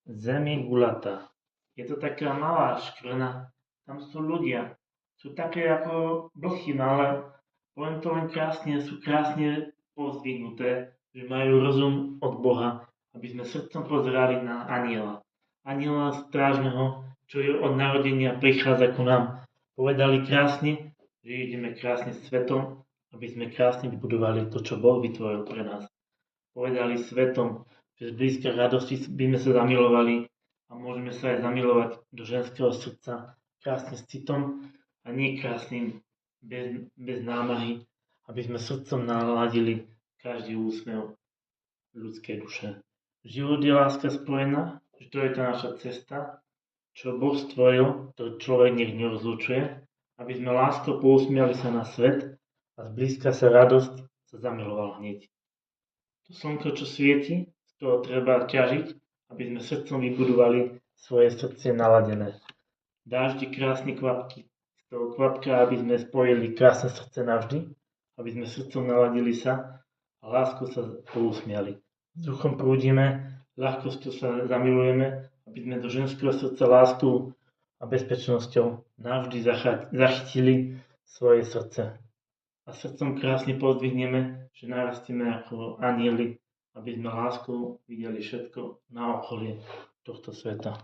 Zem je gulatá. Je to taká malá škvrna. Tam sú ľudia. Sú také ako blchy malé. Poviem to len krásne, sú krásne pozdvihnuté, že majú rozum od Boha, aby sme srdcom pozerali na aniela. Aniela strážneho, čo je od narodenia prichádza ku nám. Povedali krásne, že ideme krásne svetom, aby sme krásne vybudovali to, čo Boh vytvoril pre nás. Povedali svetom, že z blízkej radosti by sme sa zamilovali a môžeme sa aj zamilovať do ženského srdca krásne s citom a nie krásnym bez námahy, aby sme srdcom naladili každý úsmev ľudskej duše. Život je láska spojená, že to je tá naša cesta, čo Boh stvoril, to človek nech nerozlučuje, aby sme láskou pousmiali sa na svet a zblízka sa radosť sa zamiloval hneď. To slnko, čo svieti, z toho treba ťažiť, aby sme srdcom vybudovali svoje srdce naladené. Dáždi krásne kvapky, z toho kvapka, aby sme spojili krásne srdce navždy, aby sme srdcom naladili sa a láskou sa pousmiali. Vzduchom prúdime, ľahkosťou sa zamilujeme, aby sme do ženského srdca láskou a bezpečnosťou navždy zachytili svoje srdce. A srdcom krásne pozdvihneme, že narastieme ako anieli, aby sme láskou videli všetko na okolie tohto sveta.